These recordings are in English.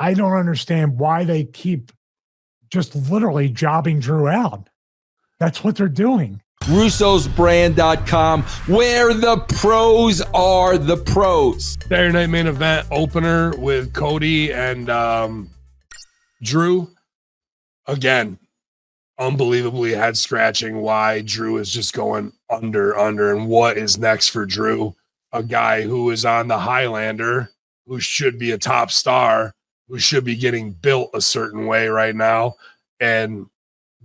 I don't understand why they keep just literally jobbing Drew out. That's what they're doing. Russo'sBrand.com, where the pros are the pros. Saturday Night Main Event opener with Cody and Drew. Again, unbelievably head scratching why Drew is just going under, and what is next for Drew, a guy who is on the Highlander, who should be a top star, who should be getting built a certain way right now. And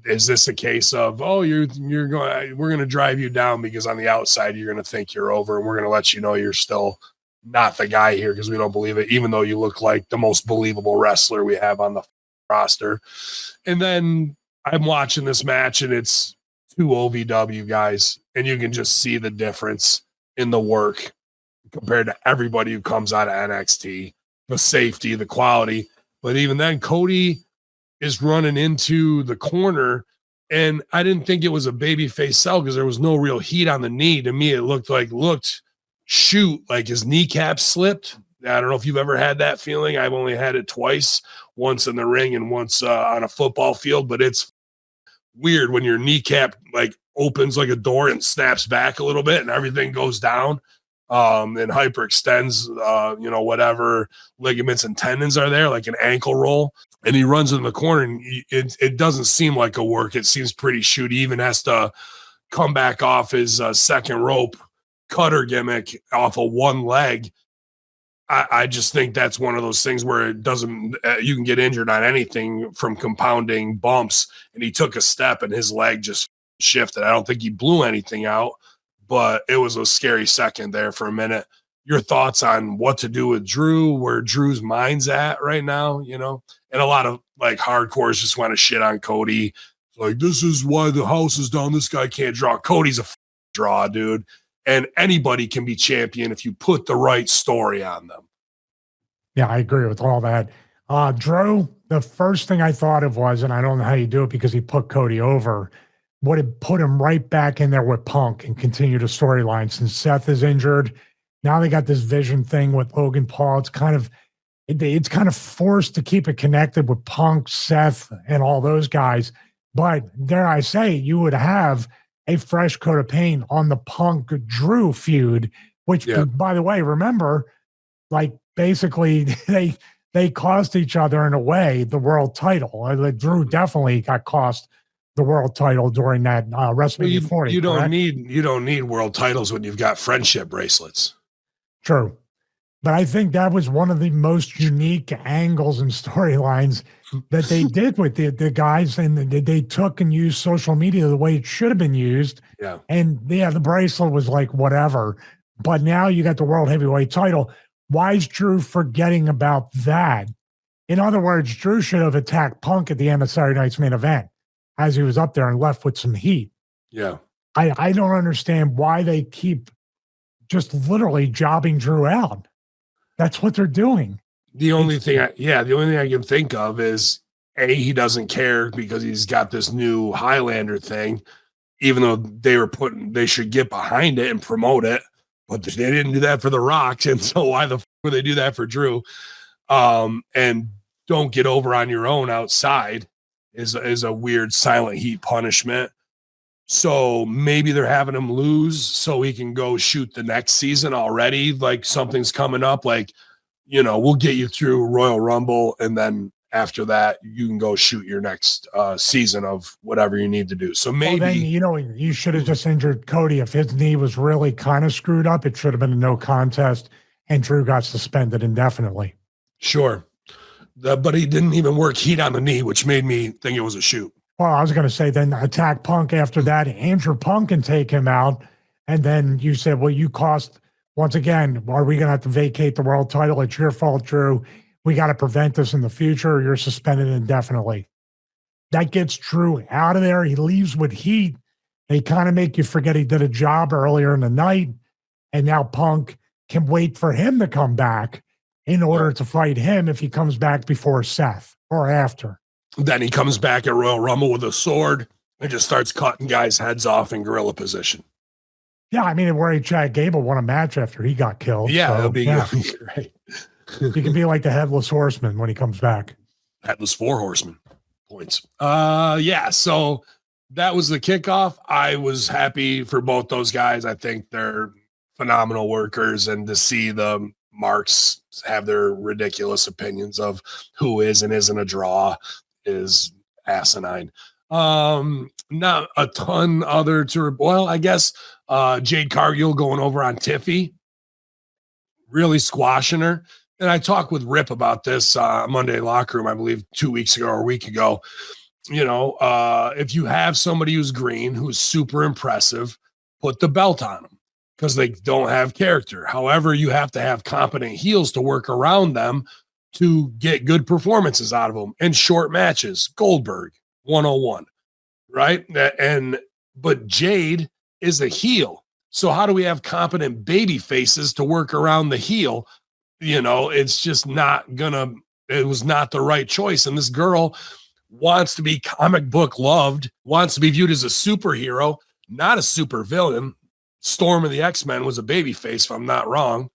is this a case of, oh, we're going to drive you down because on the outside you're going to think you're over, and we're going to let you know you're still not the guy here because we don't believe it, even though you look like the most believable wrestler we have on the roster. And then I'm watching this match, and it's two OVW guys, and you can just see the difference in the work compared to everybody who comes out of NXT, the safety, the quality. But even then, Cody is running into the corner, and I didn't think it was a babyface sell because there was no real heat on the knee. To me, it looked like his kneecap slipped. I don't know if you've ever had that feeling. I've only had it twice, once in the ring and once on a football field, but it's weird when your kneecap like opens like a door and snaps back a little bit and everything goes down and hyperextends, whatever ligaments and tendons are there, like an ankle roll. And he runs in the corner, and it doesn't seem like a work. It seems pretty shoot. He even has to come back off his second rope cutter gimmick off of one leg. I just think that's one of those things where it doesn't, you can get injured on anything from compounding bumps. And he took a step and his leg just shifted. I don't think he blew anything out, but it was a scary second there for a minute. Your thoughts on what to do with Drew, where Drew's mind's at right now, and a lot of like hardcores just want to shit on Cody. Like, this is why the house is down. This guy can't draw. Cody's a draw, dude. And anybody can be champion if you put the right story on them. Yeah, I agree with all that. Drew, the first thing I thought of was, and I don't know how you do it because he put Cody over, would have put him right back in there with Punk and continue the storyline since Seth is injured. Now they got this vision thing with Logan Paul. It's kind of forced to keep it connected with Punk, Seth, and all those guys. But dare I say, you would have a fresh coat of paint on the Punk Drew feud, which, by the way, remember, like basically they cost each other in a way the world title. Drew definitely got cost the world title during that WrestleMania 40. You don't need world titles when you've got friendship bracelets. True. But I think that was one of the most unique angles and storylines that they did with the guys, and they took and used social media the way it should have been used. Yeah. And the bracelet was like whatever. But now you got the world heavyweight title. Why is Drew forgetting about that? In other words, Drew should have attacked Punk at the end of Saturday Night's Main Event as he was up there and left with some heat. Yeah. I don't understand why they keep just literally jobbing Drew out. That's what they're doing. The only thing I can think of is he doesn't care because he's got this new Highlander thing, even though they should get behind it and promote it, but they didn't do that for The Rock. And so why the would they do that for Drew? And don't get over on your own outside is a weird silent heat punishment. So maybe they're having him lose so he can go shoot the next season already. Like something's coming up, like, we'll get you through Royal Rumble. And then after that, you can go shoot your next season of whatever you need to do. So maybe, then, you should have just injured Cody. If his knee was really kind of screwed up, it should have been a no contest and Drew got suspended indefinitely. Sure. But he didn't even work heat on the knee, which made me think it was a shoot. Well, I was going to say then attack Punk after that. Andrew Punk can take him out. And then you said, well, you cost, once again, are we going to have to vacate the world title? It's your fault, Drew. We got to prevent this in the future. You're suspended indefinitely. That gets Drew out of there. He leaves with heat. They kind of make you forget he did a job earlier in the night. And now Punk can wait for him to come back in order to fight him if he comes back before Seth or after. Then he comes back at Royal Rumble with a sword and just starts cutting guys' heads off in gorilla position. Yeah, I mean, where Chad Gable won a match after he got killed. Yeah, so, it'll be yeah. great. He can be like the headless horseman when he comes back. Headless 4 horsemen points. Yeah. So that was the kickoff. I was happy for both those guys. I think they're phenomenal workers, and to see the marks have their ridiculous opinions of who is and isn't a draw is asinine. Not a ton other to, well, I guess Jade Cargill going over on Tiffy, really squashing her. And I talked with Rip about this Monday Locker Room, I believe 2 weeks ago or a week ago. You know, if you have somebody who's green, who's super impressive, put the belt on them because they don't have character. However, you have to have competent heels to work around them to get good performances out of them in short matches. Goldberg, 101, right? But Jade is a heel. So how do we have competent baby faces to work around the heel? You know, it's just not gonna, it was not the right choice. And this girl wants to be comic book loved, wants to be viewed as a superhero, not a super villain. Storm of the X-Men was a baby face, if I'm not wrong.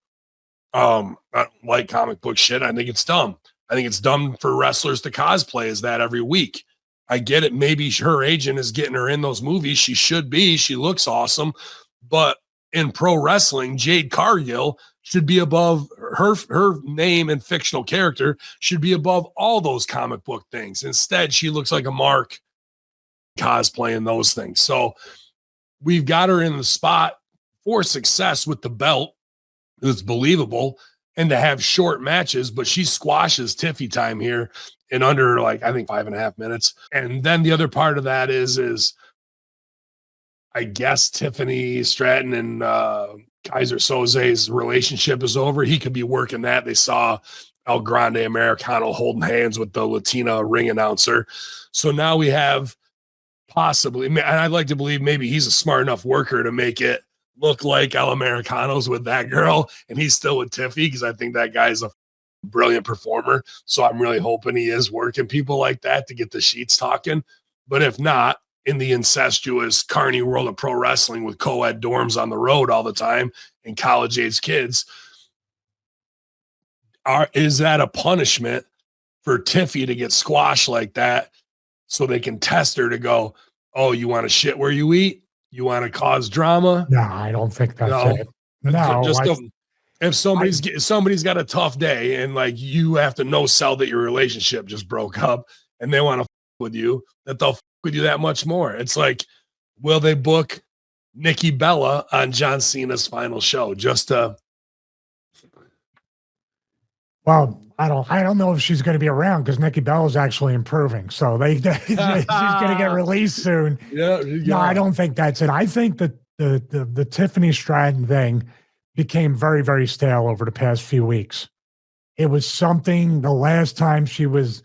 I don't like comic book shit. I think it's dumb. I think it's dumb for wrestlers to cosplay as that every week. I get it. Maybe her agent is getting her in those movies. She should be. She looks awesome. But in pro wrestling, Jade Cargill should be above her name and fictional character should be above all those comic book things. Instead, she looks like a mark cosplaying those things. So we've got her in the spot for success with the belt. It's believable, and to have short matches, but she squashes Tiffy time here in under, like, I think 5.5 minutes. And then the other part of that is I guess Tiffany Stratton and Kaiser Soze's relationship is over. He could be working that. They saw El Grande Americano holding hands with the Latina ring announcer. So now we have possibly, and I'd like to believe maybe he's a smart enough worker to make it look like El Americano's with that girl, and he's still with Tiffy, because I think that guy's a brilliant performer. So I'm really hoping he is working people like that to get the sheets talking. But if not, in the incestuous carny world of pro wrestling with co-ed dorms on the road all the time and college age kids, is that a punishment for Tiffy to get squashed like that so they can test her to go, oh, you want to shit where you eat? You want to cause drama? No, I don't think that's it. No, if somebody's got a tough day and like you have to no sell that your relationship just broke up and they want to with you, that they'll with you that much more. It's like, will they book Nikki Bella on John Cena's final show just to? Well, I don't know if she's going to be around because Nikki Bella's actually improving. So she's going to get released soon. Yeah. No, I don't think that's it. I think that the Tiffany Stratton thing became very, very stale over the past few weeks. It was something, the last time she was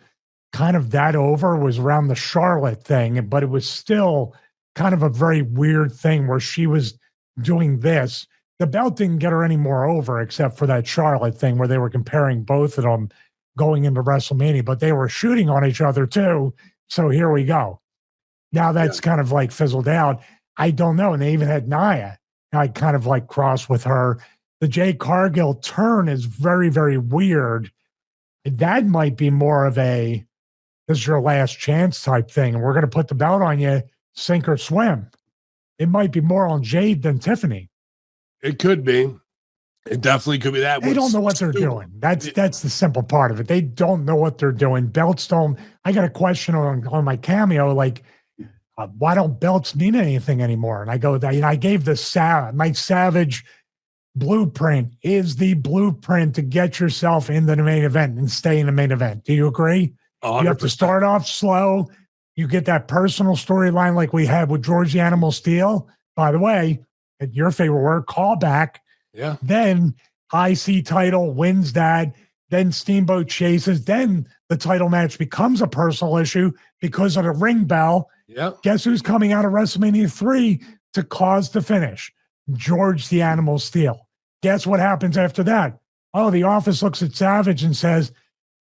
kind of that over was around the Charlotte thing, but it was still kind of a very weird thing where she was doing this. The belt didn't get her any more over except for that Charlotte thing where they were comparing both of them going into WrestleMania, but they were shooting on each other too. So here we go. Now that's kind of like fizzled out. I don't know. And they even had Nia. I kind of like cross with her. The Jade Cargill turn is very, very weird. That might be more of a, this is your last chance type thing. And we're going to put the belt on you, sink or swim. It might be more on Jade than Tiffany. It could be. It definitely could be that. They don't know what they're doing. That's the simple part of it. They don't know what they're doing. Belts don't. I got a question on my Cameo, like, why don't belts mean anything anymore? And I go, I gave my Savage blueprint is the blueprint to get yourself into the main event and stay in the main event. Do you agree? 100%. You have to start off slow. You get that personal storyline like we had with George the Animal Steel. By the way, your favorite word, callback. Yeah. Then IC title wins that. Then Steamboat chases. Then the title match becomes a personal issue because of the ring bell. Yeah. Guess who's coming out of WrestleMania 3 to cause the finish? George the Animal Steel. Guess what happens after that? Oh, the office looks at Savage and says,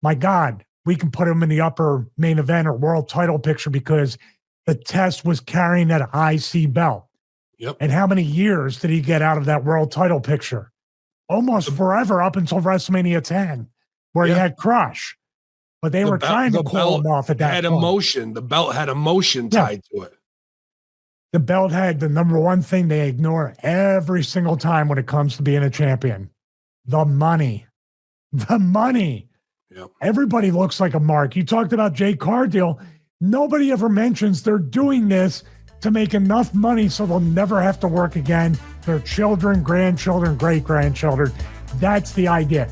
my God, we can put him in the upper main event or world title picture because the test was carrying that IC belt. Yep. And how many years did he get out of that world title picture? almost forever up until WrestleMania 10, where he had Crush. But they were trying to call him off at that had point. Emotion. The belt had emotion tied to it. The belt had the number one thing they ignore every single time when it comes to being a champion: the money. The money. Yep. Everybody looks like a mark. You talked about Jay Cargill. Nobody ever mentions they're doing this to make enough money so they'll never have to work again. Their children, grandchildren, great-grandchildren. That's the idea.